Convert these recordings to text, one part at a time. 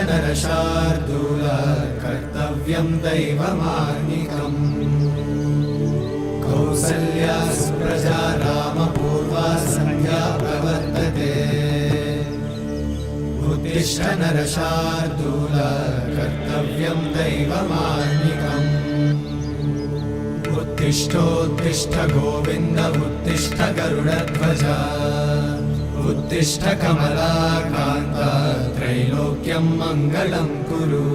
नरशार्दूल कर्तव्यं दैवमान्निकम् कौसल्या सुप्रजा रामपूर्वा सन्ध्या प्रवर्तते उत्तिष्ठ नरशार्दूल कर्तव्यं दैवमान्निकम् उत्तिष्ठोत्तिष्ठ गोविन्द उत्तिष्ठ गरुडध्वज उत्तिष्ठ कमलाकान्त त्रैलोक्यं मङ्गलं कुरु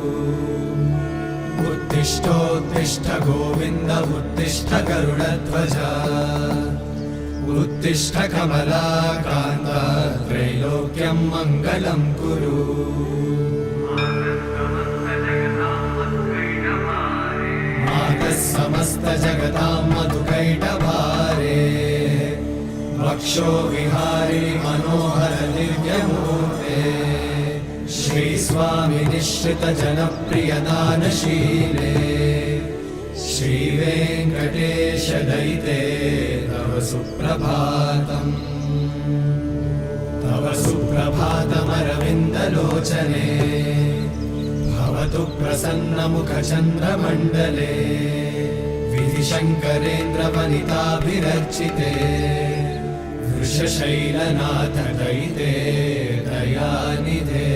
उत्तिष्ठोत्तिष्ठ गोविन्द उत्तिष्ठ गरुडध्वज उत्तिष्ठ कमलाकान्त त्रैलोक्यं मङ्गलं कुरु मातः समस्त जगतां मधुकैटभारे वक्षो विहारी मनोहर दिव्यमूर्ते श्री स्वामी निश्चित जनप्रिय दानशीले श्री वेंकटेश दयिते तव सुप्रभातम् तव सुप्रभातमरविन्दलोचने भवतु प्रसन्नमुखचन्द्रमण्डले विधिशङ्करेन्द्रवनिताभिरर्चिते वृषशैलनाथ दयिते दयानिधे।